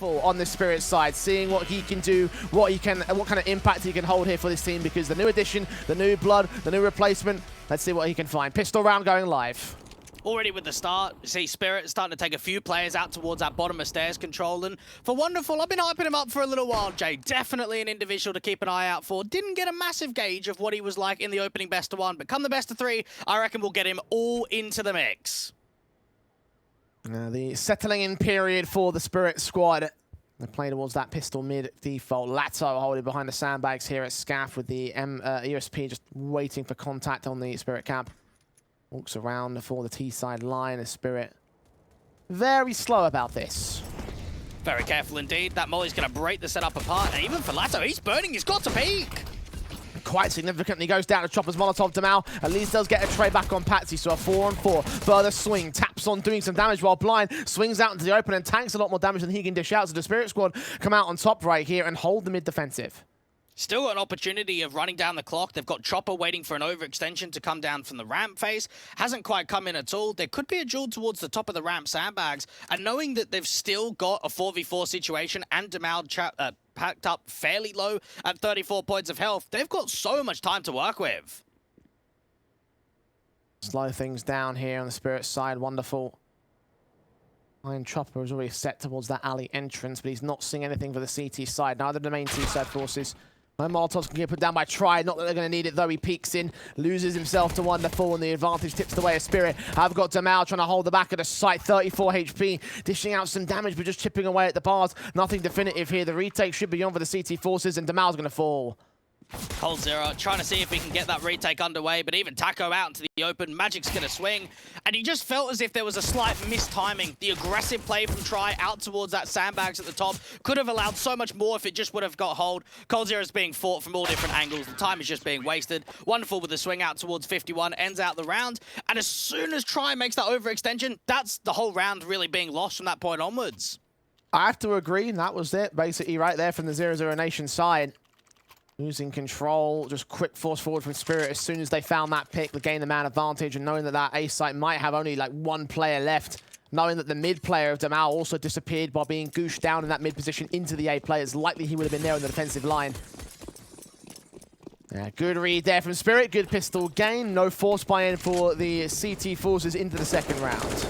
on the Spirit side, seeing what he can do, what kind of impact he can hold here for this team, because the new addition, the new blood, the new replacement, let's see what he can find. Pistol round going live. Already with the start, you see Spirit starting to take a few players out towards that bottom of stairs control, and for Wonderful, I've been hyping him up for a little while, Jay. Definitely an individual to keep an eye out for. Didn't get a massive gauge of what he was like in the opening best of 1, but come the best of 3, I reckon we'll get him all into the mix. Now the settling in period for the Spirit squad. They play towards that pistol mid default. Latto holding behind the sandbags here at Scaff with the ESP just waiting for contact on the Spirit camp. Walks around for the T-side line. The Spirit very slow about this. Very careful indeed. That Molly's going to break the setup apart. And even for Latto, he's burning. He's got to peek. Quite significantly goes down to Chopper's Molotov. Demal at least does get a trade back on Patsi, so a 4-on-4. Further swing, taps on doing some damage while blind, swings out into the open and tanks a lot more damage than he can dish out. So the Spirit squad come out on top right here and hold the mid defensive. Still got an opportunity of running down the clock. They've got Chopper waiting for an overextension to come down from the ramp face. Hasn't quite come in at all. There could be a duel towards the top of the ramp sandbags. And knowing that they've still got a 4v4 situation and Demal packed up fairly low at 34 points of health, they've got so much time to work with. Slow things down here on the Spirit side. Wonderful. Iron Chopper is already set towards that alley entrance, but he's not seeing anything for the CT side. Neither the main T-side forces. No Molotovs can get put down by Try. Not that they're going to need it, though. He peeks in, loses himself to Wonderful, and the advantage tips the way of Spirit. I've got Demal trying to hold the back of the site. 34 HP, dishing out some damage, but just chipping away at the bars. Nothing definitive here. The retake should be on for the CT forces, and Demal's going to fall. coldzera trying to see if he can get that retake underway, but even Taco out into the open. magixx going to swing, and he just felt as if there was a slight mistiming. The aggressive play from Try out towards that sandbags at the top could have allowed so much more if it just would have got hold. coldzera is being fought from all different angles. The time is just being wasted. Wonderful with the swing out towards 51, ends out the round, and as soon as Try makes that overextension, that's the whole round really being lost from that point onwards. I have to agree, that was it, basically right there from the 00Nation side. Losing control, just quick force forward from Spirit as soon as they found that pick, they gained the man advantage, and knowing that that A site might have only like one player left, knowing that the mid player of Demal also disappeared by being gooshed down in that mid position into the A players, likely he would have been there on the defensive line. Yeah, good read there from Spirit, good pistol gain, no force buy-in for the CT forces into the second round.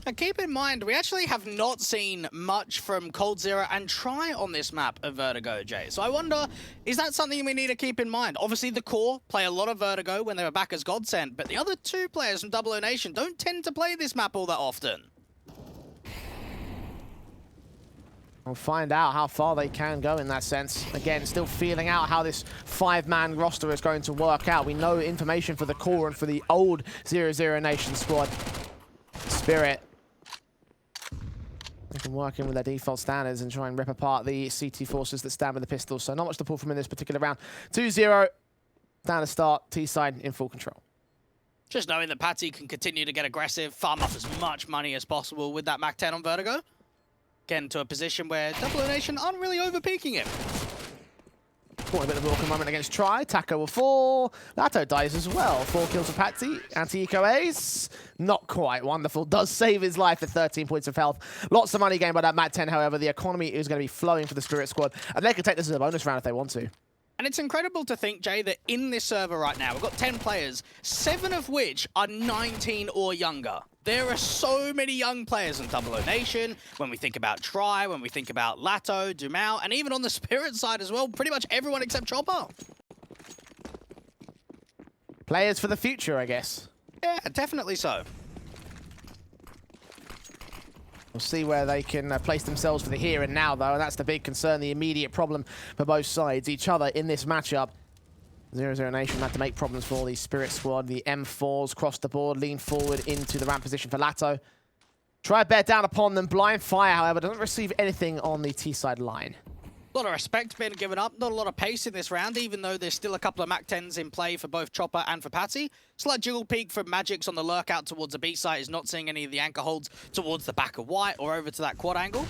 And keep in mind, we actually have not seen much from coldzera and Try on this map of Vertigo, Jay. So I wonder, is that something we need to keep in mind? Obviously, the core play a lot of Vertigo when they were back as Godsend, but the other two players from 00Nation don't tend to play this map all that often. We'll find out how far they can go in that sense. Again, still feeling out how this 5-man roster is going to work out. We know information for the core and for the old 00Nation squad. Spirit. They can work in with their default standards and try and rip apart the CT forces that stand with the pistols. So not much to pull from in this particular round. 2-0, down to start, T-side in full control. Just knowing that Patsi can continue to get aggressive, farm up as much money as possible with that Mac 10 on Vertigo. Getting to a position where 00Nation aren't really over-peaking him. Caught a bit of a welcome moment against Try. Taco will fall. Latto dies as well. 4 kills for Patsi. Anti-eco ace. Not quite. Wonderful. Does save his life at 13 points of health. Lots of money gained by that Mac 10, however. The economy is going to be flowing for the Spirit squad. And they can take this as a bonus round if they want to. And it's incredible to think, Jay, that in this server right now, we've got 10 players, 7 of which are 19 or younger. There are so many young players in 00Nation. When we think about Try, when we think about Latto, Demal, and even on the Spirit side as well, pretty much everyone except Chopper. Players for the future, I guess. Yeah, definitely so. We'll see where they can place themselves for the here and now, though, and that's the big concern, the immediate problem for both sides. Each other in this matchup. 00Nation had to make problems for the Spirit squad. The M4s cross the board, lean forward into the ramp position for Latto. Try bear down upon them. Blind fire, however, doesn't receive anything on the T-side line. A lot of respect being given up, not a lot of pace in this round, even though there's still a couple of Mac 10s in play for both Chopper and for Patsi. Slight jiggle peek from magixx on the lurk out towards the B site, is not seeing any of the anchor holds towards the back of white or over to that quad angle.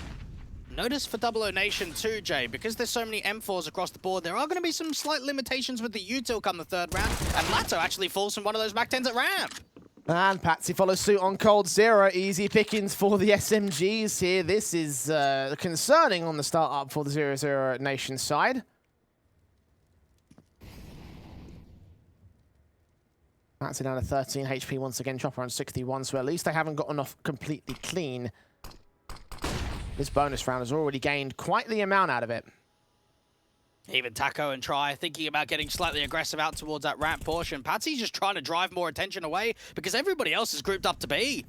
Notice for 00Nation too, Jay, because there's so many M4s across the board, there are going to be some slight limitations with the util come the third round, and Latto actually falls from one of those Mac 10s at ramp. And Patsi follows suit on coldzera. Easy pickings for the SMGs here. This is concerning on the start-up for the 00Nation side. Patsi down to 13 HP once again. Chopper on 61, so at least they haven't gotten off completely clean. This bonus round has already gained quite the amount out of it. Even Taco and Try thinking about getting slightly aggressive out towards that ramp portion. Patsy's just trying to drive more attention away because everybody else is grouped up to B.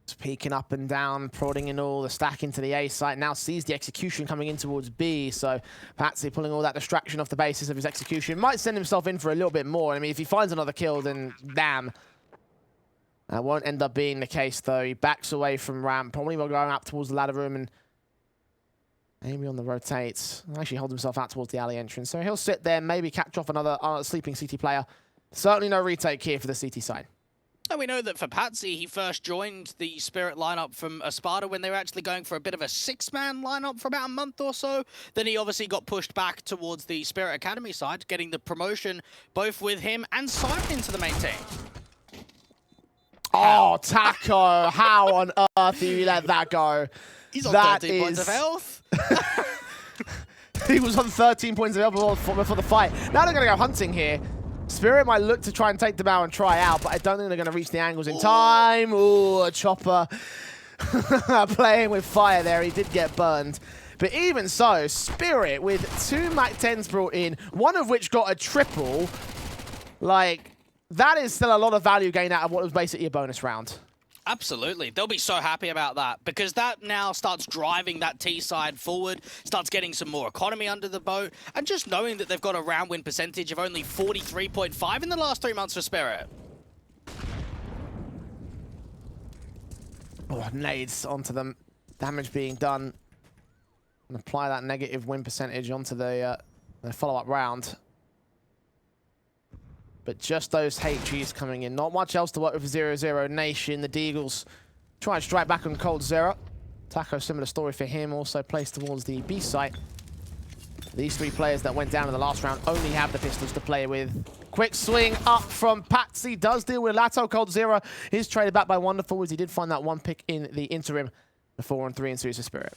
Just peeking up and down, prodding in all the stack into the A site. Now sees the execution coming in towards B. So Patsi pulling all that distraction off the basis of his execution. Might send himself in for a little bit more. I mean, if he finds another kill, then damn. That won't end up being the case, though. He backs away from ramp. Probably will go up towards the ladder room and maybe on the rotates. Actually hold himself out towards the alley entrance. So he'll sit there, maybe catch off another sleeping CT player. Certainly no retake here for the CT side. And we know that for Patsi, he first joined the Spirit lineup from Espada when they were actually going for a bit of a 6-man lineup for about a month or so. Then he obviously got pushed back towards the Spirit Academy side, getting the promotion both with him and Simon into the main team. Oh, Taco, how on earth do you let that go? He's on 13 points of health. He was on 13 points of health before the fight. Now they're going to go hunting here. Spirit might look to try and take them out and try out, but I don't think they're going to reach the angles in time. Ooh, a Chopper playing with fire there. He did get burned. But even so, Spirit with 2 MAC-10s brought in, one of which got a triple. Like, that is still a lot of value gained out of what was basically a bonus round. Absolutely. They'll be so happy about that because that now starts driving that T side forward, starts getting some more economy under the boat, and just knowing that they've got a round win percentage of only 43.5 in the last 3 months for Spirit. Oh, nades onto them. Damage being done. And apply that negative win percentage onto the follow-up round. But just those HGs coming in. Not much else to work with 00Nation. The Deagles try and strike back on coldzera. Taco, similar story for him. Also placed towards the B site. These 3 players that went down in the last round only have the pistols to play with. Quick swing up from Patsi. Does deal with latto. coldzera is traded back by Wonderful as he did find that 1 pick in the interim. The 4-on-3 in Series of Spirit.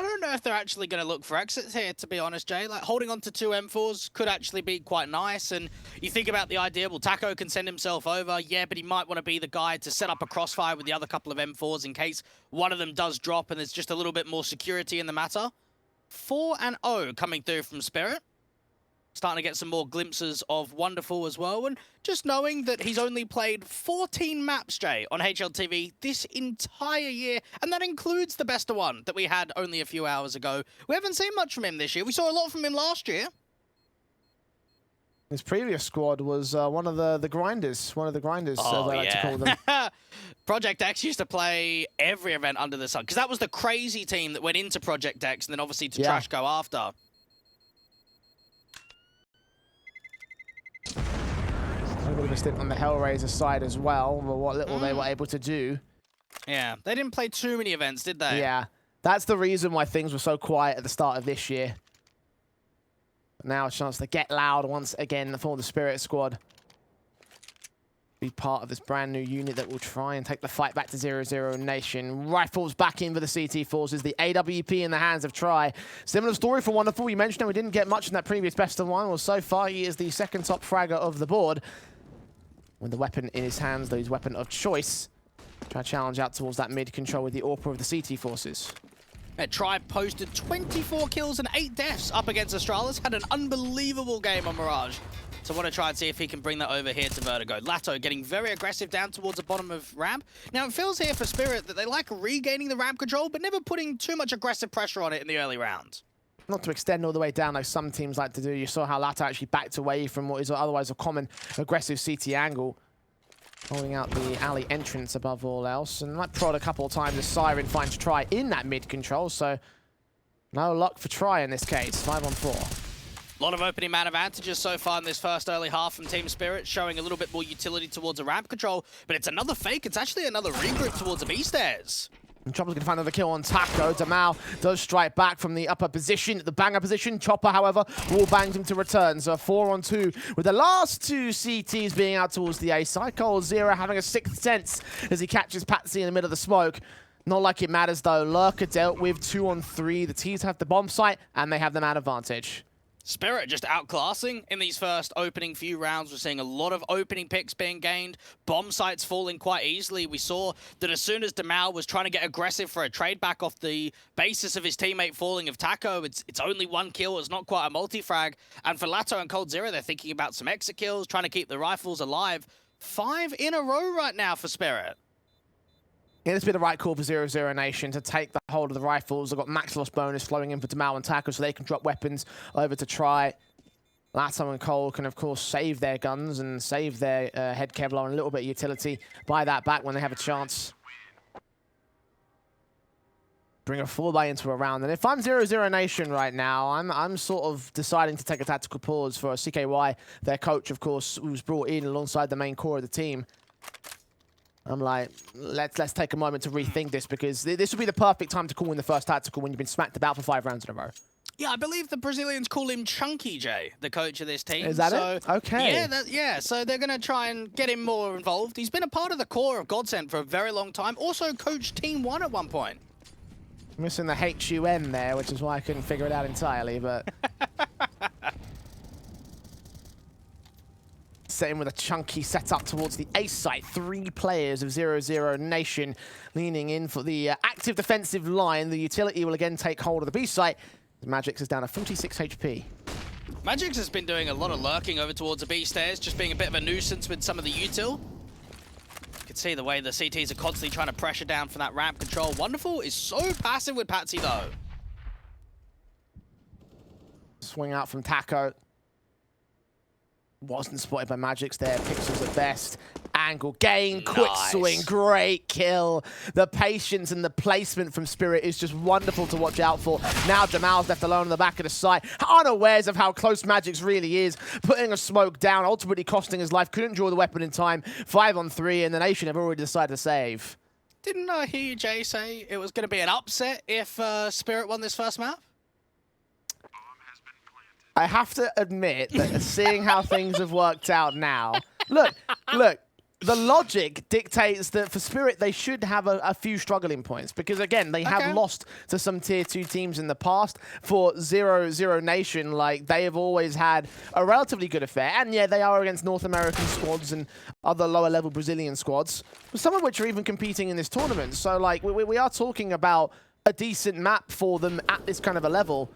I don't know if they're actually going to look for exits here, to be honest, Jay. Like, holding on to 2 M4s could actually be quite nice. And you think about the idea, well, Taco can send himself over, yeah, but he might want to be the guy to set up a crossfire with the other couple of M4s in case one of them does drop and there's just a little bit more security in the matter. 4-0 coming through from Spirit. Starting to get some more glimpses of Wonderful as well. And just knowing that he's only played 14 maps, Jay, on HLTV this entire year. And that includes the best of one that we had only a few hours ago. We haven't seen much from him this year. We saw a lot from him last year. His previous squad was one of the grinders. One of the grinders, as I like to call them. Project X used to play every event under the sun. Because that was the crazy team that went into Project X and then obviously to Trash go after. A bit of a stint on the Hellraiser side as well, but what little they were able to do. Yeah, they didn't play too many events, did they? Yeah, that's the reason why things were so quiet at the start of this year. But now a chance to get loud once again for the Spirit squad. Be part of this brand new unit that will try and take the fight back to 00Nation. Rifles back in for the CT forces. The AWP in the hands of Try. Similar story for Wonderful. We mentioned we didn't get much in that previous best of one. Well, so far he is the 2nd top fragger of the board. With the weapon in his hands, though his weapon of choice. Try to challenge out towards that mid control with the AWP of the CT forces. Tribe posted 24 kills and 8 deaths up against Astralis. Had an unbelievable game on Mirage. So I want to try and see if he can bring that over here to Vertigo. Latto getting very aggressive down towards the bottom of ramp. Now it feels here for Spirit that they like regaining the ramp control, but never putting too much aggressive pressure on it in the early rounds. Not to extend all the way down like some teams like to do. You saw how Latto actually backed away from what is otherwise a common aggressive CT angle. Holding out the alley entrance above all else. And might prod a couple of times as Siren finds Try in that mid control. So no luck for Try in this case. 5-on-4. A lot of opening man advantages so far in this first early half from Team Spirit, showing a little bit more utility towards a ramp control. But it's another fake. It's actually another regroup towards a B stairs. And Chopper's going to find another kill on Taco. Damao does strike back from the upper position, the banger position. Chopper, however, wall bangs him to return. So a 4-on-2 with the last two CTs being out towards the A side. coldzera having a sixth sense as he catches Patsi in the middle of the smoke. Not like it matters, though. Lurker dealt with 2-on-3. The T's have the bomb site, and they have the man advantage. Spirit just outclassing in these first opening few rounds. We're seeing a lot of opening picks being gained, bomb sites falling quite easily. We saw that as soon as Damao was trying to get aggressive for a trade back off the basis of his teammate falling of Taco, it's only one kill. It's not quite a multi-frag. And for Latto and coldzera, they're thinking about some exit kills, trying to keep the rifles alive. 5 in a row right now for Spirit. Yeah, this would be the right call for 00Nation to take the hold of the rifles. They've got max loss bonus flowing in for Damao and Taco, so they can drop weapons over to try. Latto and Cole can, of course, save their guns and save their head Kevlar and a little bit of utility. Buy that back when they have a chance. Bring a 4-buy into a round. And if I'm 00Nation right now, I'm sort of deciding to take a tactical pause for CKY, their coach, of course, who's brought in alongside the main core of the team. I'm like, let's take a moment to rethink this, because this would be the perfect time to call in the first tactical when you've been smacked about for 5 rounds in a row. Yeah, I believe the Brazilians call him Chunky J, the coach of this team. Is that it? Okay. Yeah, so they're going to try and get him more involved. He's been a part of the core of Godsend for a very long time. Also coached Team 1 at one point. Missing the HUN there, which is why I couldn't figure it out entirely, but... Setting with a chunky setup towards the A site. 3 players of 00Nation leaning in for the active defensive line. The utility will again take hold of the B site. magixx is down to 46 HP. magixx has been doing a lot of lurking over towards the B stairs, just being a bit of a nuisance with some of the util. You can see the way the CTs are constantly trying to pressure down from that ramp control. Wonderful is so passive with Patsi, though. Swing out from Taco. Wasn't spotted by magixx there. Pixels at best. Angle gain, quick swing, great kill. The patience and the placement from Spirit is just wonderful to watch out for. Now Jamail's left alone on the back of the site, unawares of how close magixx really is. Putting a smoke down, ultimately costing his life. Couldn't draw the weapon in time. 5-on-3, and the Nation have already decided to save. Didn't I hear you, Jay, say it was going to be an upset if Spirit won this first map? I have to admit that seeing how things have worked out now, look, the logic dictates that for Spirit, they should have a few struggling points, because again, they have lost to some tier 2 teams in the past. For 00Nation, like, they have always had a relatively good affair, and yeah, they are against North American squads and other lower level Brazilian squads, some of which are even competing in this tournament. So like, we are talking about a decent map for them at this kind of a level.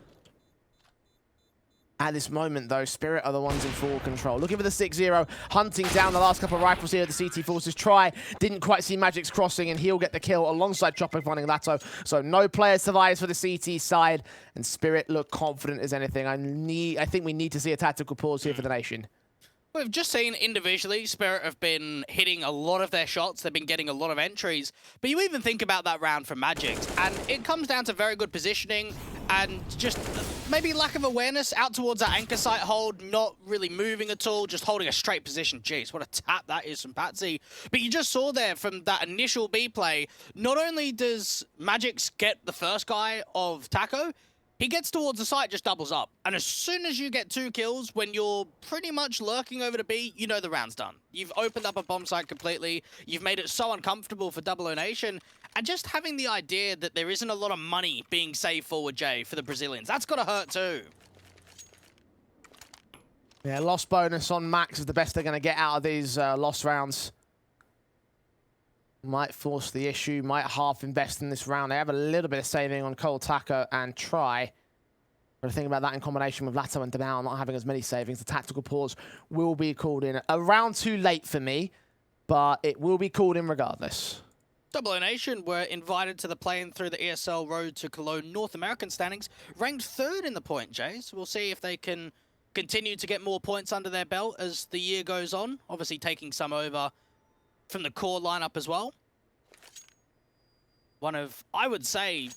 At this moment, though, Spirit are the ones in full control. Looking for the 6-0, hunting down the last couple of rifles here. The CT forces try. Didn't quite see magixx crossing, and he'll get the kill alongside Chopper finding Latto. So no player survives for the CT side, and Spirit look confident as anything. I think we need to see a tactical pause here for the Nation. We've just seen individually, Spirit have been hitting a lot of their shots. They've been getting a lot of entries. But you even think about that round from magixx, and it comes down to very good positioning and just maybe lack of awareness out towards that anchor site hold, not really moving at all, just holding a straight position. Jeez, what a tap that is from Patsi. But you just saw there from that initial B play, not only does magixx get the first guy of Taco, he gets towards the site, just doubles up. And as soon as you get 2 kills, when you're pretty much lurking over to B, you know the round's done. You've opened up a bomb site completely. You've made it so uncomfortable for 00Nation. And just having the idea that there isn't a lot of money being saved forward, Jay, for the Brazilians, that's got to hurt too. Yeah, loss bonus on max is the best they're going to get out of these lost rounds. Might force the issue, might half invest in this round. They have a little bit of saving on Cole, Taco, and Try. But the thing about that in combination with Latto and Damao not having as many savings, the tactical pause will be called in. A round too late for me, but it will be called in regardless. 00Nation were invited to the play-in through the ESL Road to Cologne North American standings, ranked 3rd in the point, Jays. We'll see if they can continue to get more points under their belt as the year goes on. Obviously taking some over from the core lineup as well. One of, I would say,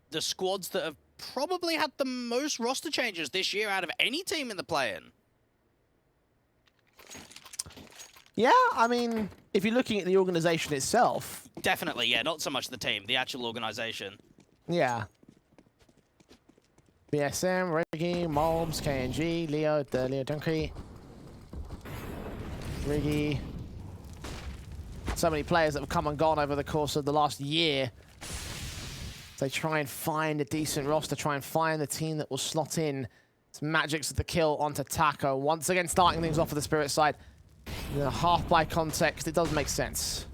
the squads that have probably had the most roster changes this year out of any team in the play-in. Yeah, I mean, if you're looking at the organization itself, Definitely, yeah. Not so much the team, the actual organization. Yeah. BSM, Riggy, Molbs, KNG, Leo, the Leo Dunkery. Riggy. So many players that have come and gone over the course of the last year. They try and find a decent roster, try and find the team that will slot in. It's magixx with the kill onto Taco. Once again, starting things off for the Spirit side. In a half-by context, it does make sense.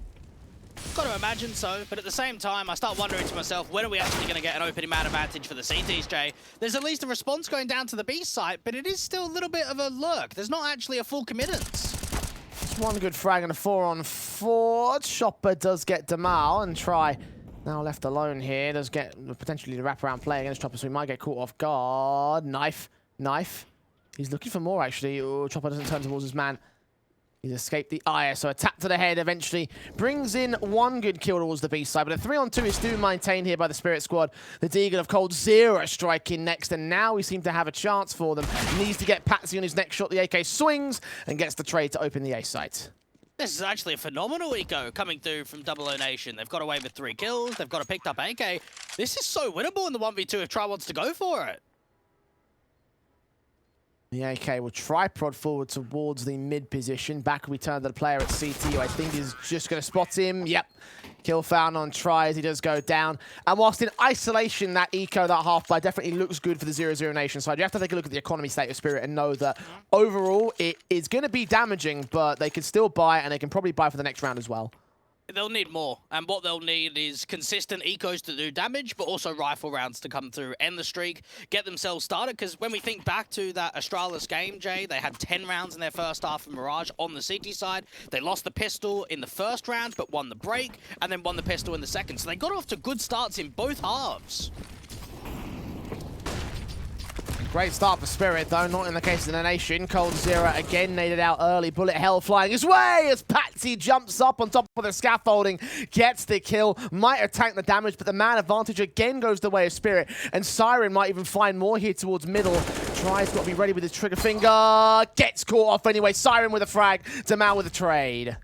Got to imagine so, but at the same time, I start wondering to myself, when are we actually going to get an opening man advantage for the CTs, Jay? There's at least a response going down to the B site, but it is still a little bit of a lurk. There's not actually a full committance. Just one good frag and a 4-on-4. Chopper does get Demal and try. Now left alone here, does get potentially the wraparound play against Chopper, so he might get caught off guard. Knife. He's looking for more, actually. Ooh, Chopper doesn't turn towards his man. He's escaped the ire, so a tap to the head eventually brings in one good kill towards the B side, but a 3-on-2 is still maintained here by the Spirit squad. The Deegan of coldzera striking next, and now we seem to have a chance for them. Needs to get Patsi on his next shot. The AK swings and gets the trade to open the A site. This is actually a phenomenal eco coming through from 00Nation. They've got away with 3 kills. They've got a picked up AK. This is so winnable in the 1v2 if Tri wants to go for it. The AK will tripod forward towards the mid position. Back we turn to the player at CT, who I think is just going to spot him. Yep. Kill found on Tri as he does go down. And whilst in isolation, that eco, that half-by definitely looks good for the 00Nation side. You have to take a look at the economy state of Spirit and know that overall it is going to be damaging, but they can still buy, and they can probably buy for the next round as well. They'll need more, and what they'll need is consistent ecos to do damage, but also rifle rounds to come through, end the streak, get themselves started, because when we think back to that Astralis game, Jay, they had 10 rounds in their first half of Mirage on the CT side. They lost the pistol in the first round, but won the break, and then won the pistol in the second. So they got off to good starts in both halves. Great start for Spirit, though, not in the case of the Nation. coldzera again naded out early. Bullet hell flying his way as Patsi jumps up on top of the scaffolding, gets the kill, might have tanked the damage, but the man advantage again goes the way of Spirit. And Siren might even find more here towards middle. Tries, got to be ready with his trigger finger. Gets caught off anyway. Siren with a frag. Demal with a trade.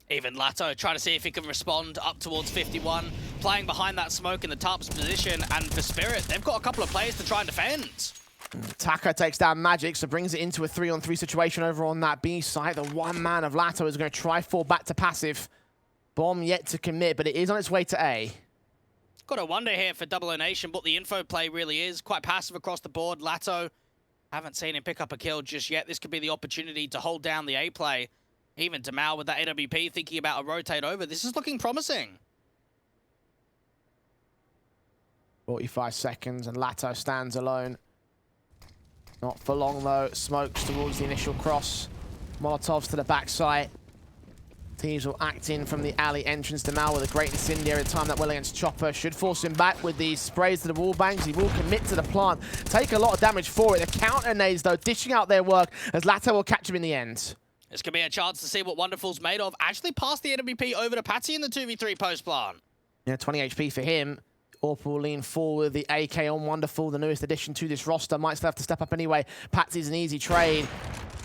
Even latto trying to see if he can respond up towards 51, playing behind that smoke in the Tarp's position. And for Spirit, they've got a couple of players to try and defend. Taka takes down magixx, so brings it into a 3-on-3 situation over on that B side. The one man of latto is going to try fall back to passive. Bomb yet to commit, but it is on its way to A. Got to wonder here for 00Nation what the info play really is. Quite passive across the board. latto, haven't seen him pick up a kill just yet. This could be the opportunity to hold down the A play. Even Demal with that AWP thinking about a rotate over. This is looking promising. 45 seconds, and latto stands alone. Not for long, though. Smokes towards the initial cross. Molotovs to the backside. Teams will act in from the alley entrance. Demal with a great incendiary time that well against Chopper. Should force him back with these sprays to the wall bangs. He will commit to the plant. Take a lot of damage for it. The counter nades, though, dishing out their work as latto will catch him in the end. This could be a chance to see what Wonderful's made of. Actually passed the AWP over to Patsi in the 2v3 post plant. Yeah, 20 HP for him. Orp will lean forward, the AK on Wonderful, the newest addition to this roster. Might still have to step up anyway. Patsi's an easy trade.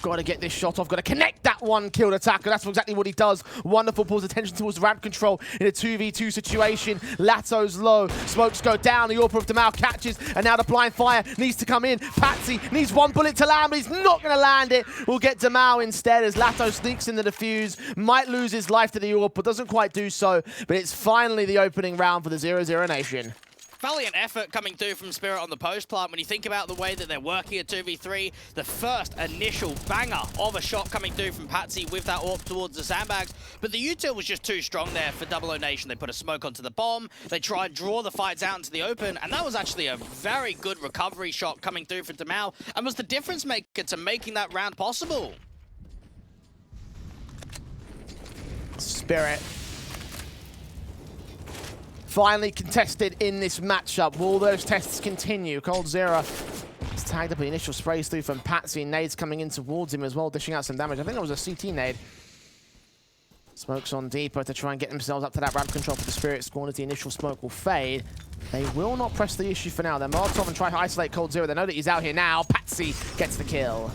Got to get this shot off. Got to connect that one kill attacker. That's exactly what he does. Wonderful pulls attention towards ramp control in a 2v2 situation. latto's low. Smokes go down. The Orp of Demal catches. And now the blind fire needs to come in. Patsi needs one bullet to land, but he's not going to land it. We'll get Demal instead as latto sneaks in the defuse. Might lose his life to the Orp, but doesn't quite do so. But it's finally the opening round for the 00Nation. Valiant effort coming through from Spirit on the post plant. When you think about the way that they're working at 2v3, the first initial banger of a shot coming through from Patsi with that AWP towards the sandbags. But the util was just too strong there for 00Nation. They put a smoke onto the bomb. They tried to draw the fights out into the open. And that was actually a very good recovery shot coming through for Demal. And was the difference maker to making that round possible. Spirit. Finally contested in this matchup. Will those tests continue? coldzera is tagged up. The initial sprays through from Patsi. Nades coming in towards him as well, dishing out some damage. I think that was a CT nade. Smokes on deeper to try and get themselves up to that ramp control for the Spirit squad as the initial smoke will fade. They will not press the issue for now. They're Molotov and try to isolate coldzera. They know that he's out here now. Patsi gets the kill.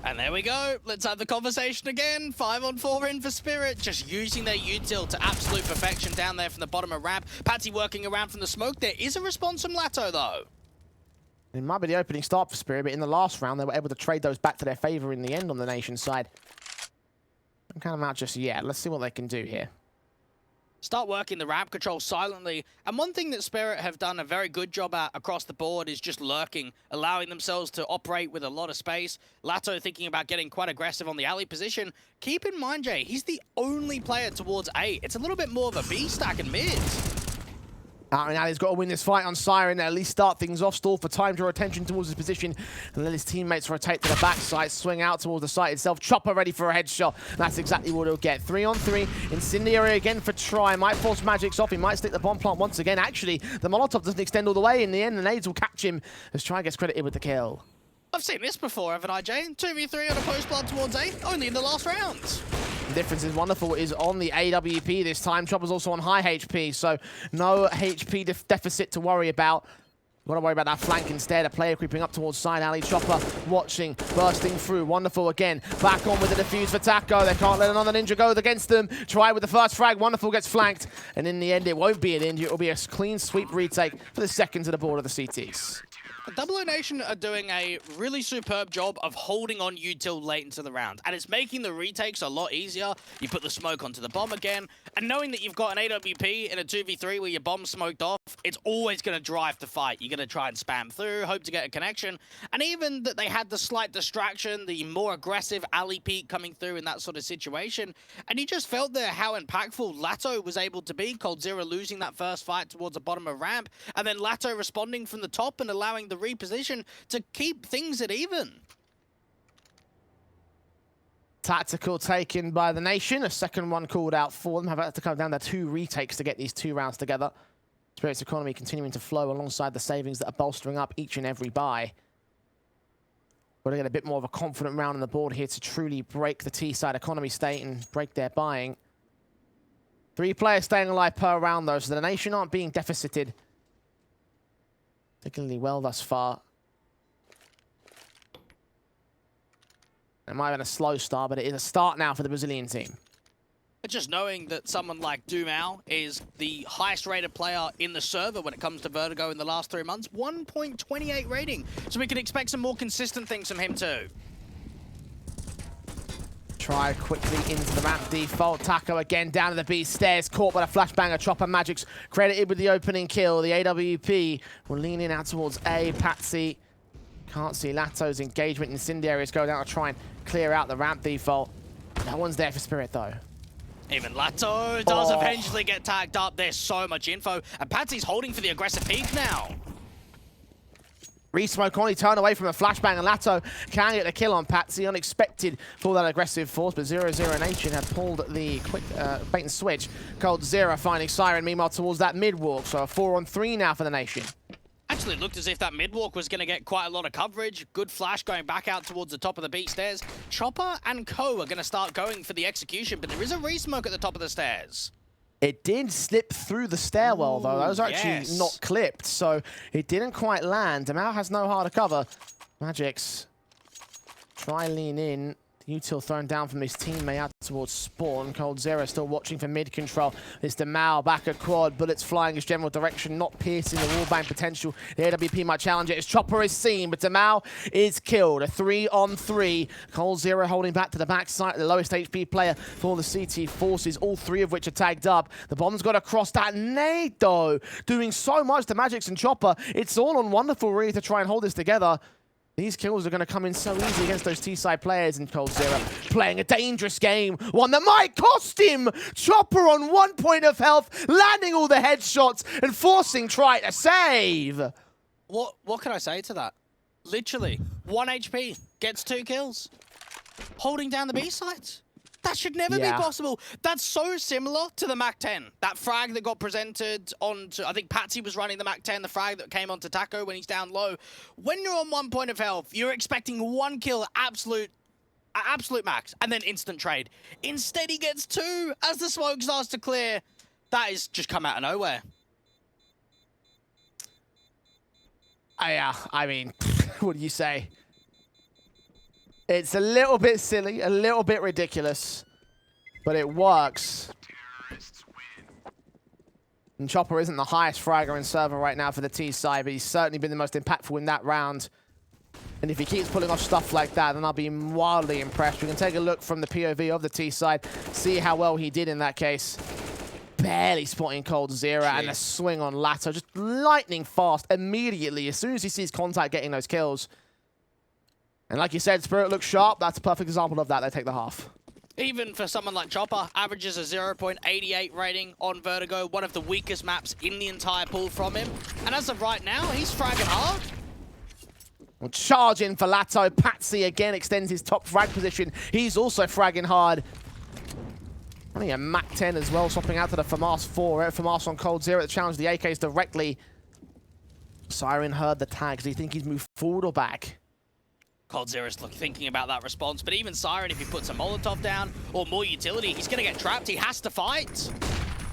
And there we go. Let's have the conversation again. 5-on-4 in for Spirit. Just using their util to absolute perfection down there from the bottom of ramp. Patsi working around from the smoke. There is a response from Latto, though. It might be the opening start for Spirit, but in the last round, they were able to trade those back to their favor in the end on the Nation side. I'm kind of out just yet. Let's see what they can do here. Start working the ramp control silently. And one thing that Spirit have done a very good job at across the board is just lurking, allowing themselves to operate with a lot of space. Latto thinking about getting quite aggressive on the alley position. Keep in mind, Jay, he's the only player towards A. It's a little bit more of a B stack and mid. I mean, Ali's got to win this fight on Siren, at least start things off, stall for time, draw attention towards his position, and let his teammates rotate to the backside, swing out towards the site itself. Chopper ready for a headshot. That's exactly what he'll get. 3-on-3, Incendiary again for try. Might force magixx off, he might stick the bomb plant once again. Actually, the Molotov doesn't extend all the way. In the end, the nades will catch him as Try gets credited with the kill. I've seen this before, haven't I, Jay? 2v3 on a post plant towards A, only in the last round. The difference is wonderful is on the AWP this time. Chopper's also on high HP, so no HP deficit to worry about. Got to worry about that flank instead. A player creeping up towards side alley. Chopper watching, bursting through. Wonderful again. Back on with the defuse for Taco. They can't let another ninja go against them. Try with the first frag. Wonderful gets flanked. And in the end, it won't be an injury. It will be a clean sweep retake for the second to the board of the CTs. 00Nation are doing a really superb job of holding on util late into the round, and it's making the retakes a lot easier. You put the smoke onto the bomb again, and knowing that you've got an AWP in a 2v3 where your bomb's smoked off, it's always going to drive the fight. You're going to try and spam through, hope to get a connection, and even that they had the slight distraction, the more aggressive alley peek coming through in that sort of situation, and you just felt there how impactful Latto was able to be. coldzera losing that first fight towards the bottom of ramp, and then Latto responding from the top and allowing the reposition to keep things at even. Tactical taken by the Nation. A second one called out for them. Have had to come down to 2 retakes to get these 2 rounds together. Spirit's economy continuing to flow alongside the savings that are bolstering up each and every buy. Got to get a bit more of a confident round on the board here to truly break the T-side economy state and break their buying. 3 players staying alive per round though, so the Nation aren't being deficited particularly well thus far. It might have been a slow start, but it is a start now for the Brazilian team. Just knowing that someone like Dumao is the highest rated player in the server when it comes to Vertigo in the last 3 months, 1.28 rating. So we can expect some more consistent things from him too. Try quickly into the ramp default. Taco again down to the B stairs. Caught by the flashbanger. Chopper magixx credited with the opening kill. The AWP will lean in out towards A. Patsi can't see Latto's engagement. Incendiaries go down to try and clear out the ramp default. No one's there for Spirit though. Even Latto does eventually get tagged up. There's so much info. And Patsi's holding for the aggressive peek now. Re-smoke on, he turned away from a flashbang, and Latto can get the kill on Patsi. Unexpected for that aggressive force, but 00Nation have pulled the quick bait and switch. coldzera finding Siren, meanwhile, towards that mid-walk. So a 4-on-3 now for the Nation. Actually looked as if that mid-walk was going to get quite a lot of coverage. Good flash going back out towards the top of the B stairs. Chopper and Co are going to start going for the execution, but there is a re-smoke at the top of the stairs. It did slip through the stairwell, though. Those are actually not clipped, so it didn't quite land. Demao has no harder cover. magixx try lean in. The util thrown down from his teammate out towards spawn. coldzera still watching for mid control. It's Demao back at quad. Bullets flying his general direction, not piercing the wallbang potential. The AWP might challenge it. His chopper is seen, but Demao is killed. A 3-on-3. coldzera holding back to the backside. The lowest HP player for the CT forces, all 3 of which are tagged up. The bomb's got across that nade, though. Doing so much to magixx and Chopper. It's all on wonderful, really, to try and hold this together. These kills are going to come in so easy against those T-side players, and coldzera playing a dangerous game. One that might cost him. Chopper on 1 point of health, landing all the headshots and forcing Try to save. What can I say to that? Literally, 1 HP, gets 2 kills. Holding down the B sides. That should never be possible. That's so similar to the MAC-10. That frag that got presented onto, I think Patsi was running the MAC-10, the frag that came onto Taco when he's down low. When you're on 1 point of health, you're expecting 1 kill, absolute max, and then instant trade. Instead, he gets 2 as the smoke starts to clear. That is just come out of nowhere. I mean, what do you say? It's a little bit silly, a little bit ridiculous, but it works. And Chopper isn't the highest fragger in server right now for the T side, but he's certainly been the most impactful in that round. And if he keeps pulling off stuff like that, then I'll be wildly impressed. We can take a look from the POV of the T side, see how well he did in that case. Barely spotting coldzera and a swing on latto, just lightning fast immediately as soon as he sees contact getting those kills. And like you said, Spirit looks sharp. That's a perfect example of that. They take the half. Even for someone like Chopper, averages a 0.88 rating on Vertigo, one of the weakest maps in the entire pool from him. And as of right now, he's fragging hard. Well, charging for latto. Patsi again extends his top frag position. He's also fragging hard. I think a Mac 10 as well, swapping out to the FAMAS 4. FAMAS on coldzera to challenge the AKs directly. Siren heard the tags. Do you think he's moved forward or back? coldzera's thinking about that response, but even Siren, if he puts a Molotov down or more utility, he's going to get trapped. He has to fight.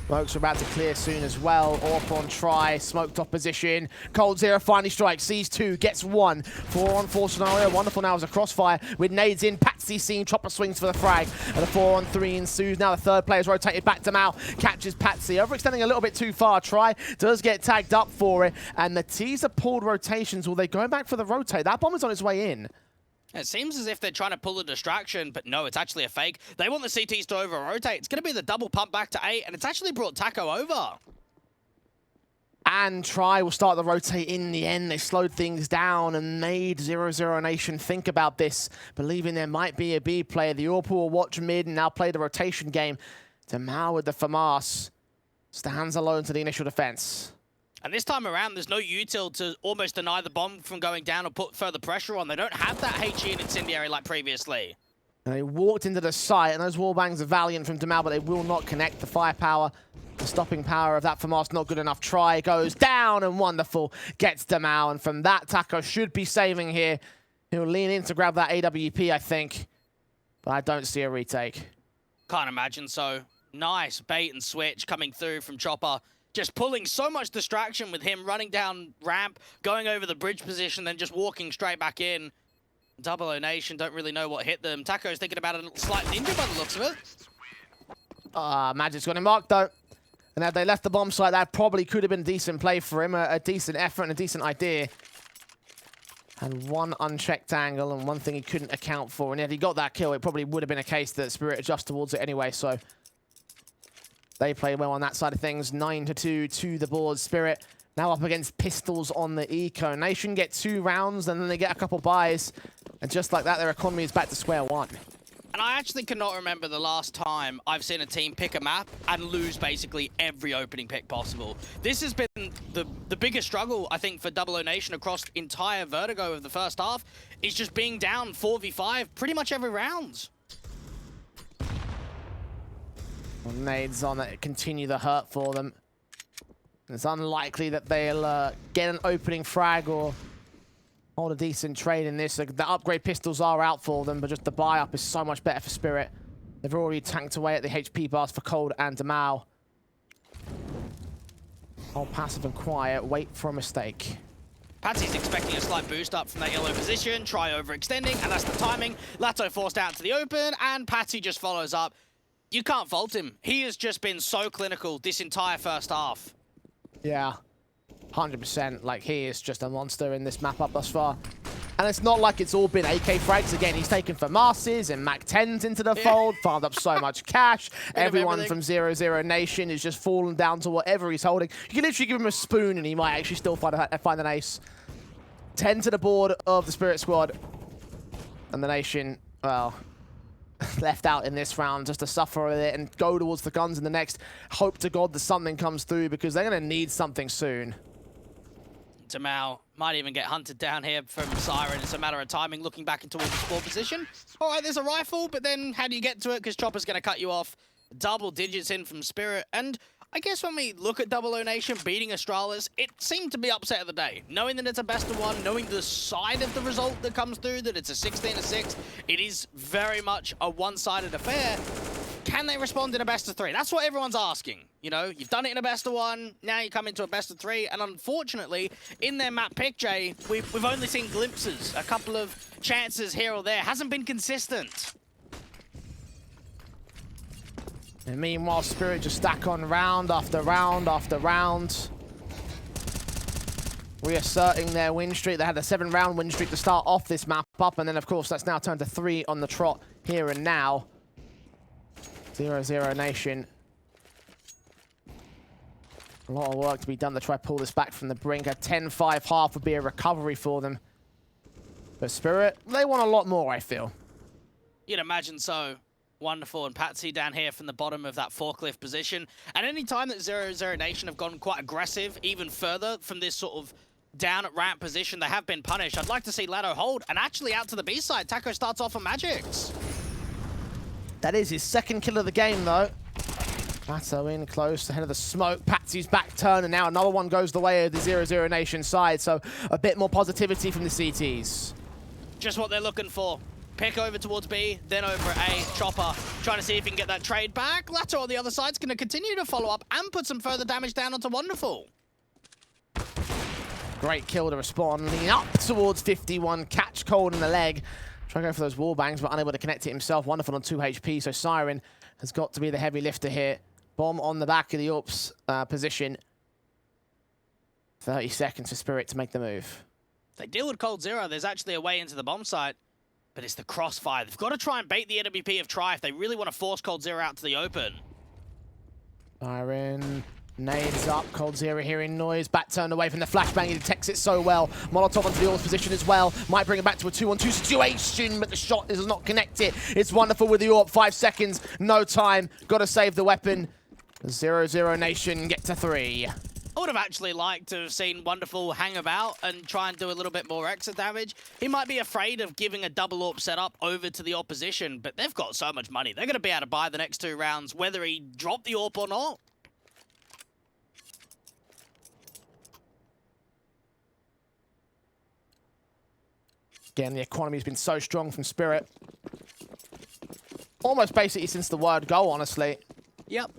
Smokes are about to clear soon as well. Orp on try, smoked off position. coldzera finally strikes, sees two, gets one. 4-on-4 scenario, wonderful now as a crossfire with nades in. Patsi seeing Chopper swings for the frag. And a 4-on-3 ensues. Now the third player's rotated back to Mao, catches Patsi. Overextending a little bit too far. Try does get tagged up for it. And the T's are pulled rotations. Will they go back for the rotate? That bomb is on its way in. It seems as if they're trying to pull a distraction, but no, it's actually a fake. They want the CTs to over-rotate. It's going to be the double pump back to 8, and it's actually brought Taco over. And Try will start the rotate in the end. They slowed things down and made 00Nation think about this, believing there might be a B player. The Orp will watch mid and now play the rotation game. Demau with the FAMAS stands alone to the initial defense. And this time around, there's no util to almost deny the bomb from going down or put further pressure on. They don't have that HE and incendiary like previously. And they walked into the site, and those wallbangs are valiant from Demau, but they will not connect. The firepower, the stopping power of that FAMAS not good enough. Try goes down, and wonderful. Gets Demau, and from that, Taco should be saving here. He'll lean in to grab that AWP, I think. But I don't see a retake. Can't imagine so. Nice bait and switch coming through from Chopper. Just pulling so much distraction with him running down ramp, going over the bridge position, then just walking straight back in. 00Nation don't really know what hit them. Taco's thinking about a slight ninja by the looks of it. magixx got him marked, though. And had they left the bomb site, that probably could have been a decent play for him, a decent effort and a decent idea. And one unchecked angle and one thing he couldn't account for. And if he got that kill, it probably would have been a case that Spirit adjust towards it anyway, so... They played well on that side of things. 9-2 to the board. Spirit now up against Pistols on the Eco. Nation get 2 rounds, and then they get a couple buys. And just like that, their economy is back to square one. And I actually cannot remember the last time I've seen a team pick a map and lose basically every opening pick possible. This has been the biggest struggle, I think, for 00Nation across entire Vertigo of the first half, is just being down 4v5 pretty much every round. Nades on that continue the hurt for them. It's unlikely that they'll get an opening frag or hold a decent trade in this. The upgrade pistols are out for them, but just the buy-up is so much better for Spirit. They've already tanked away at the HP bars for Cold and Demau. Hold passive and quiet, wait for a mistake. Patsi's expecting a slight boost up from that yellow position, try overextending, and that's the timing. Latto forced out to the open, and Patsi just follows up. You can't fault him. He has just been so clinical this entire first half. Yeah, 100%. Like, he is just a monster in this map up thus far. And it's not like it's all been AK frags. Again, he's taken FAMASes and Mac 10s into the fold, farmed up so much cash. Everyone from 00Nation is just falling down to whatever he's holding. You can literally give him a spoon and he might actually still find an ace. 10 to the board of the Spirit squad. And the Nation, well... left out in this round just to suffer with it and go towards the guns in the next. Hope to God that something comes through because they're going to need something soon. Demau might even get hunted down here from Siren. It's a matter of timing, looking back into the spawn position. All right, there's a rifle, but then how do you get to it? Because Chopper's going to cut you off. Double digits in from Spirit. And I guess when we look at 00Nation beating Astralis, it seemed to be upset of the day. Knowing that it's a best of one, knowing the side of the result that comes through, that it's a 16-6, it is very much a one-sided affair. can they respond in a best of 3? That's what everyone's asking. You know, you've done it in a best of 1, now you come into a best of 3, and unfortunately, in their map pick, Jay, we've only seen glimpses, a couple of chances here or there. Hasn't been consistent. And meanwhile, Spirit just stack on round after round after round. Reasserting their win streak. They had a 7-round win streak to start off this map up, and then, of course, that's now turned to 3 on the trot here and now. 00Nation. A lot of work to be done to try to pull this back from the brink. A 10-5 half would be a recovery for them. But Spirit, they want a lot more, I feel. You'd imagine so. Wonderful, and Patsi down here from the bottom of that forklift position. And any time that 00Nation have gone quite aggressive, even further from this sort of down at ramp position, they have been punished. I'd like to see Latto hold, and actually out to the B side, Taco starts off on magixx. That is his 2nd kill of the game, though. Latto in close, ahead of the smoke. Patsi's back turn, and now another one goes the way of the 00Nation side, so a bit more positivity from the CTs. Just what they're looking for. Pick over towards B, then over at A. Chopper trying to see if he can get that trade back. Latto on the other side's going to continue to follow up and put some further damage down onto Wonderful. Great kill to respond, leading up towards 51. Catch Cold in the leg. Trying to go for those wall bangs, but unable to connect it himself. Wonderful on 2 HP, so Siren has got to be the heavy lifter here. Bomb on the back of the AWP's position. 30 seconds for Spirit to make the move. They deal with coldzera. There's actually a way into the bomb site. But it's the crossfire. They've got to try and bait the NWP of Try if they really want to force coldzera out to the open. Siren nades up. coldzera hearing noise. Back turned away from the flashbang. He detects it so well. Molotov onto the AWP's position as well. Might bring it back to a 2-on-2 situation, but the shot does not connect it. It's Wonderful with the AWP. 5 seconds. No time. Got to save the weapon. 00Nation get to 3. I would have actually liked to have seen Wonderful hang about and try and do a little bit more extra damage. He might be afraid of giving a double AWP setup over to the opposition, but they've got so much money. They're going to be able to buy the next 2 rounds, whether he dropped the AWP or not. Again, the economy's been so strong from Spirit. Almost basically since the word go, honestly. Yep.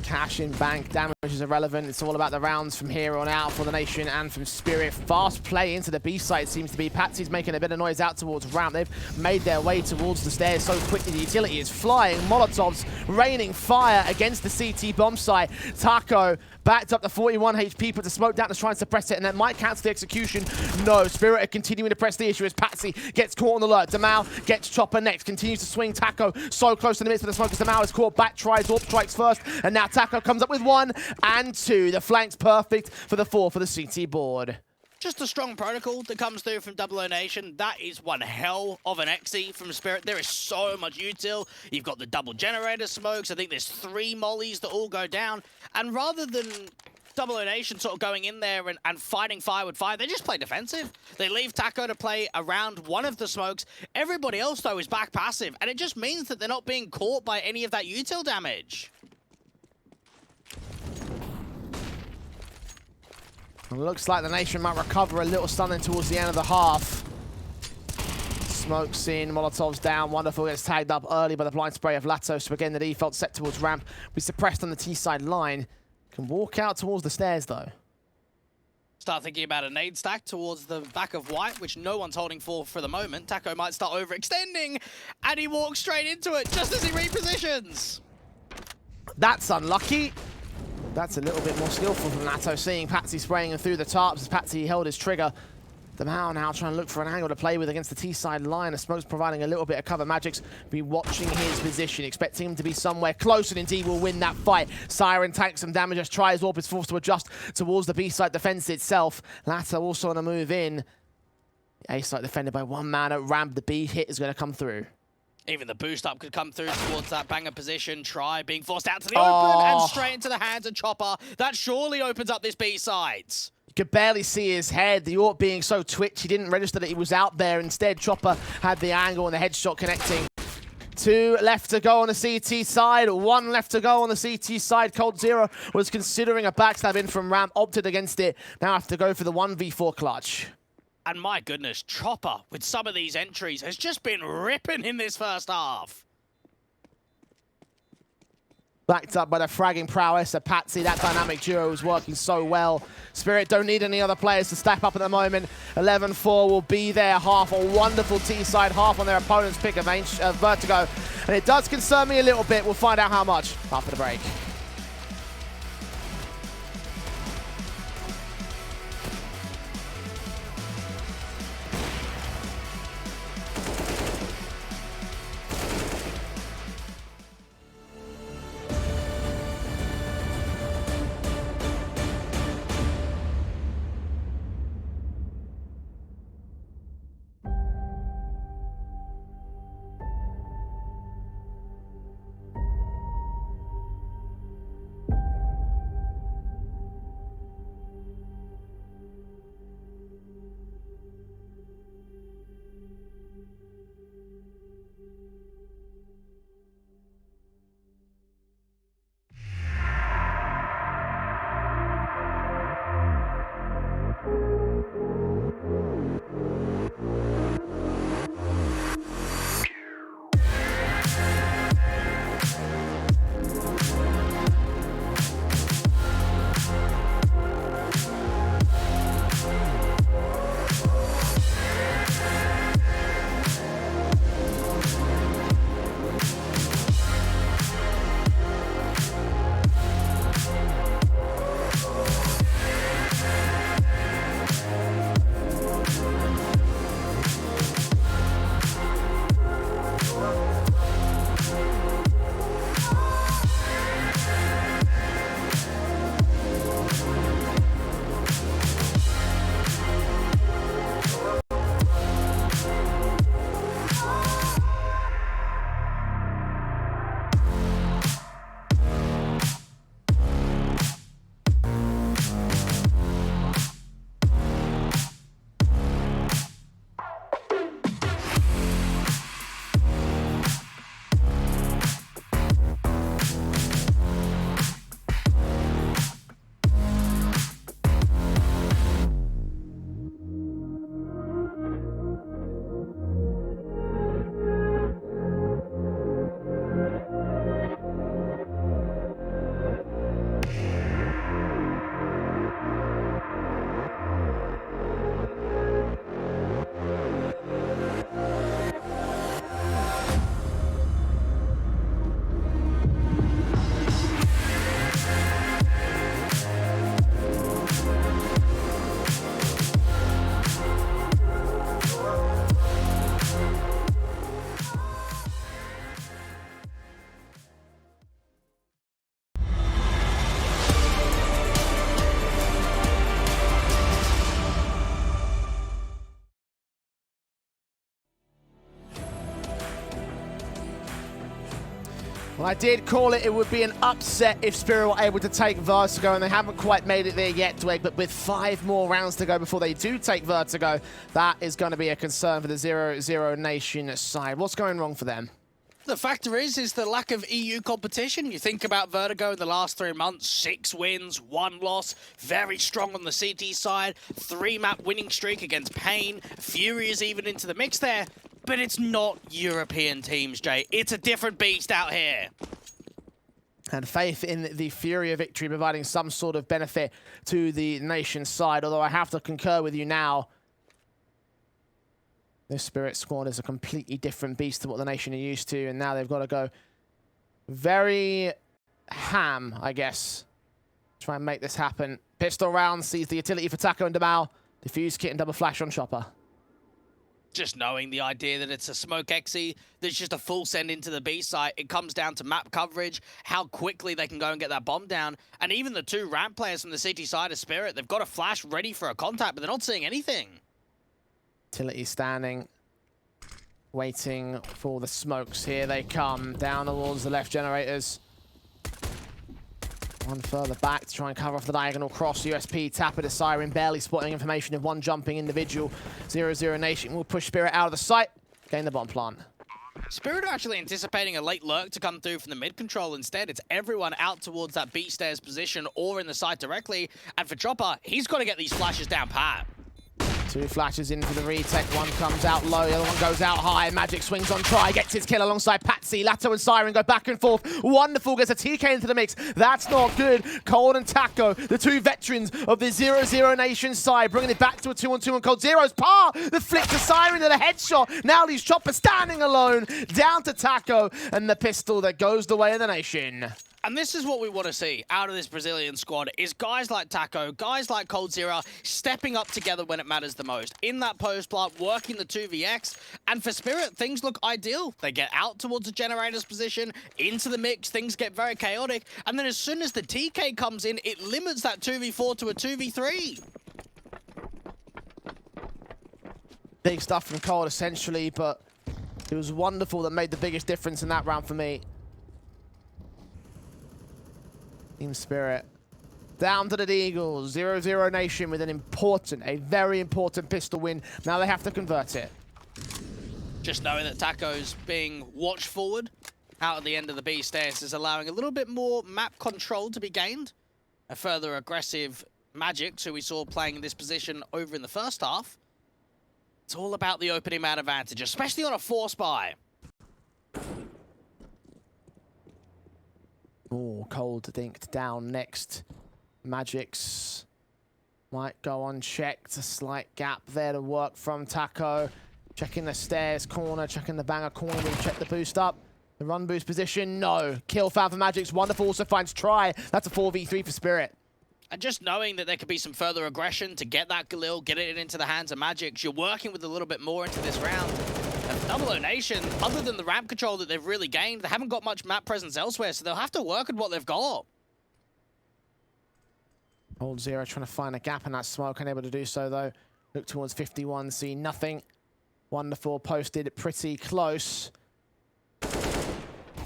Cash in bank, damage is irrelevant. It's all about the rounds from here on out for the Nation and from Spirit. Fast play into the B side seems to be. Patsi's making a bit of noise out towards ramp. They've made their way towards the stairs so quickly. The utility is flying. Molotovs raining fire against the CT bomb site. Taco backed up to 41 HP, put the smoke down to try and suppress it, and that might cancel the execution. No, Spirit are continuing to press the issue as Patsi gets caught on the alert. Damao gets Chopper next, continues to swing Taco so close to the midst of the smoke as Damao is caught back, tries AWP strikes first, and now Taco comes up with 1 and 2. The flank's perfect for the 4 for the CT board. Just a strong protocol that comes through from 00Nation. That is one hell of an XE from Spirit. There is so much util. You've got the double generator smokes. I think there's 3 mollies that all go down. And rather than 00Nation sort of going in there and fighting fire with fire, they just play defensive. They leave Taco to play around one of the smokes. Everybody else, though, is back passive. And it just means that they're not being caught by any of that util damage. Looks like the Nation might recover a little something towards the end of the half. Smokes in, Molotov's down. Wonderful gets tagged up early by the blind spray of Latto. So again, the default set towards ramp. Be suppressed on the T-side line. Can walk out towards the stairs, though. Start thinking about a nade stack towards the back of White, which no one's holding for the moment. Taco might start overextending, and he walks straight into it just as he repositions. That's unlucky. That's a little bit more skillful from Latto, seeing Patsi spraying him through the tarps as Patsi held his trigger. Damao now trying to look for an angle to play with against the T-side line. The smoke's providing a little bit of cover. magixx be watching his position, expecting him to be somewhere close, and indeed will win that fight. Siren tanks some damage as tries AWP is forced to adjust towards the B-side defense itself. Latto also on a move in. A-side defended by 1 man at ramp. The B hit is going to come through. Even the boost up could come through towards that banger position. Try being forced out to the open and straight into the hands of Chopper. That surely opens up this B-sides. You could barely see his head. The AWP being so twitch, he didn't register that he was out there. Instead, Chopper had the angle and the headshot connecting. 2 left to go on the CT side. 1 left to go on the CT side. coldzera was considering a backstab in from ramp, opted against it. Now have to go for the 1v4 clutch. And my goodness, Chopper, with some of these entries, has just been ripping in this first half. Backed up by the fragging prowess of Patsi. That dynamic duo is working so well. Spirit don't need any other players to step up at the moment. 11-4 will be there. Half a wonderful T-side, half on their opponent's pick of Vertigo. And it does concern me a little bit. We'll find out how much after the break. Well, I did call it would be an upset if Spirit were able to take Vertigo, and they haven't quite made it there yet, Dwayne, but with 5 more rounds to go before they do take Vertigo, that is going to be a concern for the 00Nation side. What's going wrong for them? The factor is the lack of EU competition. You think about Vertigo in the last 3 months, 6 wins, 1 loss, very strong on the CT side, 3-map winning streak against Pain, Fury is even into the mix there, but it's not European teams, Jay. It's a different beast out here. And faith in the Fury of victory providing some sort of benefit to the Nation side, although I have to concur with you now. This Spirit squad is a completely different beast to what the Nation are used to, and now they've got to go very ham, I guess. Try and make this happen. Pistol round sees the utility for Taco and Demal. Diffuse kit and double flash on Chopper. Just knowing the idea that it's a smoke XE, there's just a full send into the B site. It comes down to map coverage, how quickly they can go and get that bomb down. And even the 2 ramp players from the CT side of Spirit, they've got a flash ready for a contact, but they're not seeing anything. Utility standing, waiting for the smokes. Here they come, down towards the left generators. One further back to try and cover off the diagonal cross. USP, Tapper to Siren, barely spotting information of one jumping individual. 00Nation will push Spirit out of the site, gain the bomb plant. Spirit are actually anticipating a late lurk to come through from the mid control. Instead, it's everyone out towards that B stairs position or in the site directly. And for Chopper, he's got to get these flashes down pat. Two flashes in for the retake. One comes out low, the other one goes out high. magixx swings on try, gets his kill alongside Patsi. Latto and Siren go back and forth. Wonderful, gets a TK into the mix. That's not good. Cold and Taco, the two veterans of the 00Nation side, bringing it back to a 2-on-2 on coldzera's par. The flick to Siren to the headshot. Now leaves Chopper standing alone. Down to Taco, and the pistol that goes the way of the nation. And this is what we want to see out of this Brazilian squad, is guys like Taco, guys like coldzera, stepping up together when it matters the most. In that post plant, working the 2vx, and for Spirit, things look ideal. They get out towards the generator's position, into the mix, things get very chaotic, and then as soon as the TK comes in, it limits that 2v4 to a 2v3. Big stuff from Cold, essentially, but it was wonderful that made the biggest difference in that round for me. Team Spirit down to the Eagles. 00Nation with a very important pistol win. Now they have to convert it. Just knowing that Taco's being watched forward out at the end of the B stairs is allowing a little bit more map control to be gained. A further aggressive magixx, who we saw playing in this position over in the first half. It's all about the opening man advantage, especially on a force buy. Oh, Cold dinked down next. magixx might go unchecked. A slight gap there to work from Taco. Checking the stairs corner, checking the banger corner. We'll check the boost up. The run boost position, no. Kill found for magixx. Wonderful also finds try. That's a 4v3 for Spirit. And just knowing that there could be some further aggression to get that Galil, get it into the hands of magixx, you're working with a little bit more into this round. And 00Nation, other than the ramp control that they've really gained, they haven't got much map presence elsewhere, so they'll have to work with what they've got. coldzera trying to find a gap in that smoke, unable to do so though. Look towards 51, see nothing. Wonderful, posted pretty close.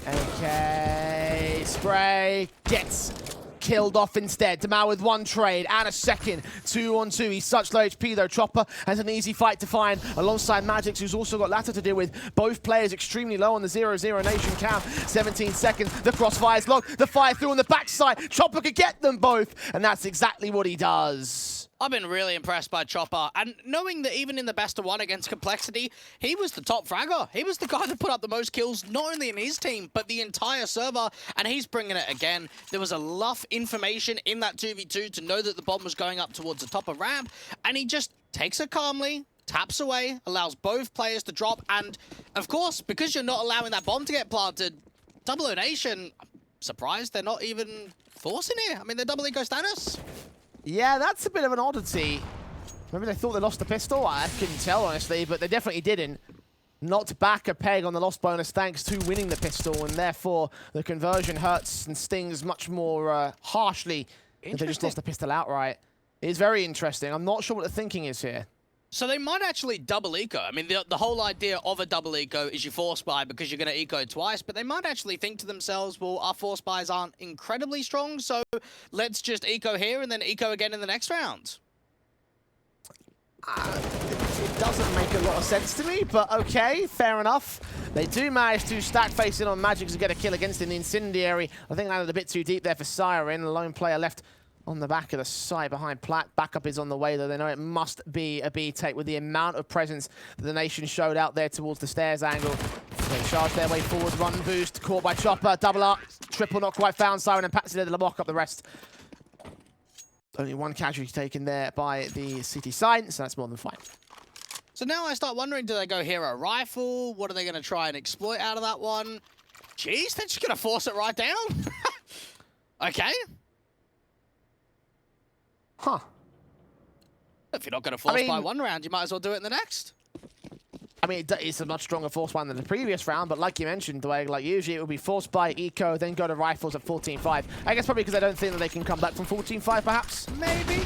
Okay, spray, gets killed off instead. Damao with one trade and a second. 2-on-2. He's such low HP though. Chopper has an easy fight to find alongside magixx, who's also got latto to deal with. Both players extremely low on the 00Nation count. 17 seconds. The crossfire's locked. The fire through on the backside. Chopper could get them both, and that's exactly what he does. I've been really impressed by Chopper, and knowing that even in the best of one against Complexity, he was the top fragger. He was the guy that put up the most kills, not only in his team, but the entire server, and he's bringing it again. There was enough information in that 2v2 to know that the bomb was going up towards the top of ramp, and he just takes it calmly, taps away, allows both players to drop, and of course, because you're not allowing that bomb to get planted, 00Nation, I'm surprised they're not even forcing it. I mean, they're double eco status. Yeah, that's a bit of an oddity. Maybe they thought they lost the pistol. I couldn't tell, honestly, but they definitely didn't. Knocked back a peg on the lost bonus thanks to winning the pistol, and therefore the conversion hurts and stings much more harshly if they just lost the pistol outright. It is very interesting. I'm not sure what the thinking is here. So they might actually double eco. I mean, the whole idea of a double eco is you force buy because you're going to eco twice, but they might actually think to themselves, well, our force buys aren't incredibly strong, so let's just eco here and then eco again in the next round. It doesn't make a lot of sense to me, but okay, fair enough. They do manage to stack face in on magixx and get a kill against in the incendiary. I think landed a bit too deep there for Siren. The lone player left on the back of the side behind Plat. Backup is on the way, though. They know it must be a B-take with the amount of presence that the nation showed out there towards the stairs angle. They charge their way forward, run boost, caught by Chopper, double up, triple not quite found. Siren and Patsi there to lock up the rest. Only one casualty taken there by the city side, so that's more than fine. So now I start wondering, do they go hero rifle? What are they going to try and exploit out of that one? Jeez, they're just going to force it right down? Okay. Huh. If you're not going to force by one round, you might as well do it in the next. I mean, it's a much stronger force one than the previous round, but like you mentioned, Dwayne, like usually it would be forced by eco, then go to rifles at 14-5. I guess probably because I don't think that they can come back from 14-5, perhaps? Maybe.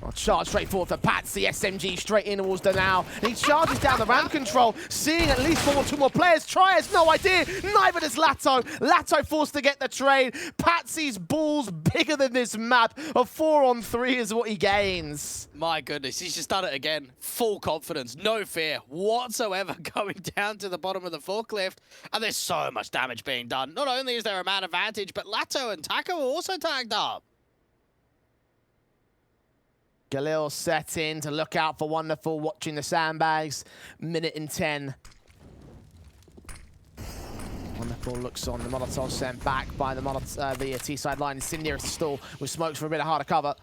Oh, charge straight forward for Patsi, SMG straight in towards Damao. And he charges down the ramp control, seeing at least two more players. Try has no idea, neither does Latto. Latto forced to get the trade. Patsi's balls bigger than this map. A 4-on-3 is what he gains. My goodness, he's just done it again. Full confidence, no fear whatsoever going down to the bottom of the forklift. And there's so much damage being done. Not only is there a man advantage, but Latto and Taco are also tagged up. Galil set in to look out for Wonderful, watching the sandbags. Minute and 10. Wonderful looks on. The Molotov sent back by the T-side line. Incendiary to stall with smokes for a bit of harder cover.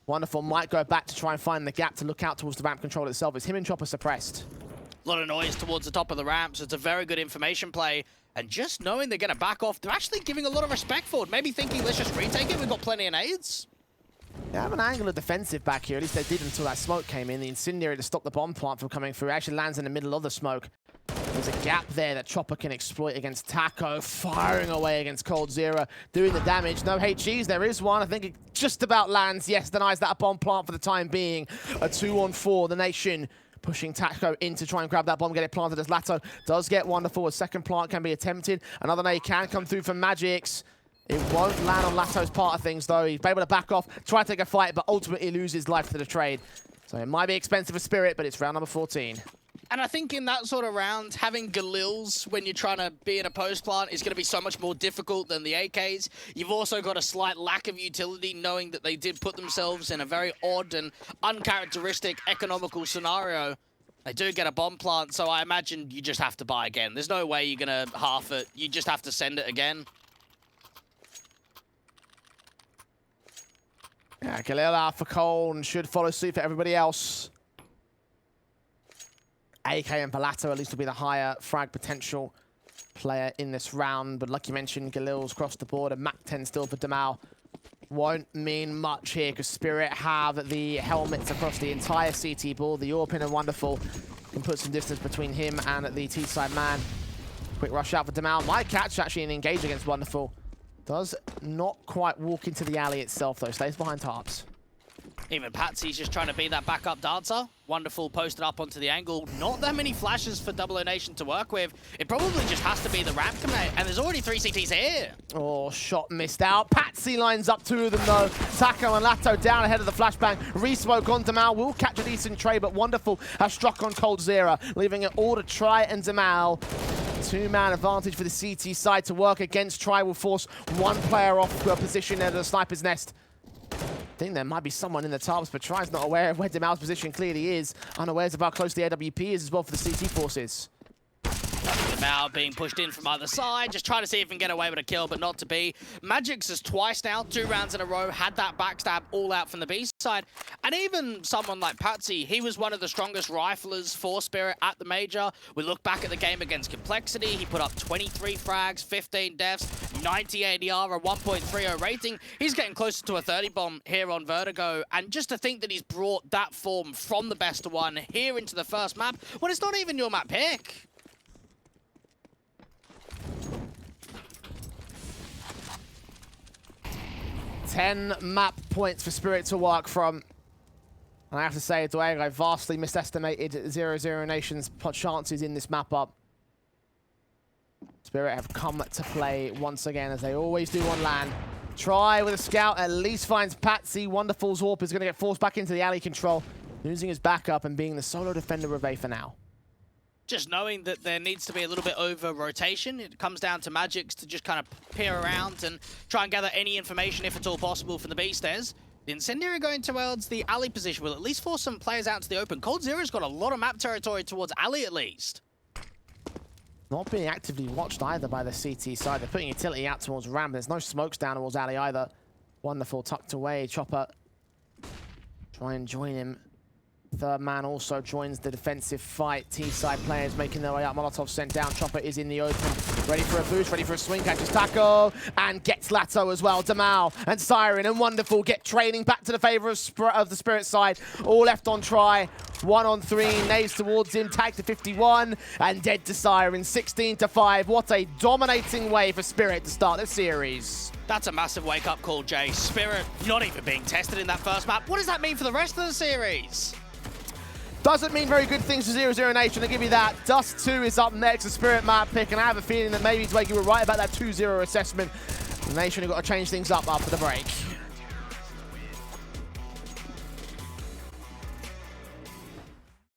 Wonderful might go back to try and find the gap to look out towards the ramp control itself. It's him and Chopper suppressed. A lot of noise towards the top of the ramp, so it's a very good information play. And just knowing they're going to back off, they're actually giving a lot of respect for it. Maybe thinking, let's just retake it. We've got plenty of nades. They have an angle of defensive back here. At least they did until that smoke came in. The Incendiary to stop the bomb plant from coming through. It actually lands in the middle of the smoke. There's a gap there that Chopper can exploit against Taco, firing away against coldzera, doing the damage. No HGs, there is one. I think it just about lands. Yes, denies that a bomb plant for the time being. A 2-on-4, the Nation pushing Taco in to try and grab that bomb, get it planted as Latto does get Wonderful. A second plant can be attempted. Another nade can come through from magixx. It won't land on Latto's part of things, though. He's able to back off, try to take a fight, but ultimately loses life to the trade. So it might be expensive for Spirit, but it's round number 14. And I think in that sort of round, having Galils when you're trying to be in a post plant is going to be so much more difficult than the AKs. You've also got a slight lack of utility, knowing that they did put themselves in a very odd and uncharacteristic economical scenario. They do get a bomb plant, so I imagine you just have to buy again. There's no way you're going to half it. You just have to send it again. Yeah, Galil out for Cologne should follow suit for everybody else. AK and Palato at least will be the higher frag potential player in this round. But like you mentioned, Galil's crossed the board and Mac 10 still for Damal. Won't mean much here because Spirit have the helmets across the entire CT ball. The Orpin and Wonderful can put some distance between him and the T-side man. Quick rush out for Damal. Might catch actually and engage against Wonderful. Does not quite walk into the alley itself though. Stays behind tarps. Even Patsi's just trying to be that backup dancer. Wonderful posted up onto the angle. Not that many flashes for 00Nation to work with. It probably just has to be the ramp command. And there's already 3 CTs here. Oh, shot missed out. Patsi lines up 2 of them though. Taco and Latto down ahead of the flashbang. Resmoke on Damal. Will catch a decent trade, but Wonderful has struck on coldzera, leaving it all to Try and Damal. 2-man advantage for the CT side to work against. Try will force one player off to a position at the sniper's nest. I think there might be someone in the tarps, but Try's not aware of where Damal's position clearly is. Unawares of how close the AWP is as well for the CT forces. Damal being pushed in from either side, just trying to see if he can get away with a kill, but not to be. magixx has twice now, 2 rounds in a row, had that backstab all out from the B side. And even someone like Patsi, he was one of the strongest riflers for Spirit at the major. We look back at the game against Complexity, he put up 23 frags, 15 deaths, 90 ADR, a 1.30 rating. He's getting closer to a 30 bomb here on Vertigo. And just to think that he's brought that form from the best of one here into the first map, when it's not even your map pick. 10 map points for Spirit to work from. And I have to say, Dwayne, I vastly misestimated 00Nation's chances in this map up. Spirit have come to play once again, as they always do on land. Try with a scout, at least finds Patsi. Wonderful's Warp is going to get forced back into the alley control, losing his backup and being the solo defender of A for now. Just knowing that there needs to be a little bit over rotation. It comes down to magixx to just kind of peer around and try and gather any information, if at all possible, from the B stairs. The Incendiary going towards the alley position will at least force some players out to the open. coldzera's got a lot of map territory towards alley, at least. Not being actively watched either by the CT side. They're putting utility out towards ramp. There's no smokes down towards alley either. Wonderful tucked away. Chopper try and join him. Third man also joins the defensive fight. T-side players making their way up. Molotov sent down. Chopper is in the open. Ready for a boost, ready for a swing. Catches Taco and gets Latto as well. Damal and Siren and Wonderful get training back to the favor of the Spirit side. All left on Try. 1 on 3. Naves towards him. Tag to 51 and dead to Siren. 16-5. What a dominating way for Spirit to start the series. That's a massive wake-up call, Jay. Spirit not even being tested in that first map. What does that mean for the rest of the series? Doesn't mean very good things for 00Nation, I'll give you that. Dust 2 is up next, a Spirit map pick, and I have a feeling that maybe, Dwayne, you were right about that 2-0 assessment. The Nation have got to change things up after the break.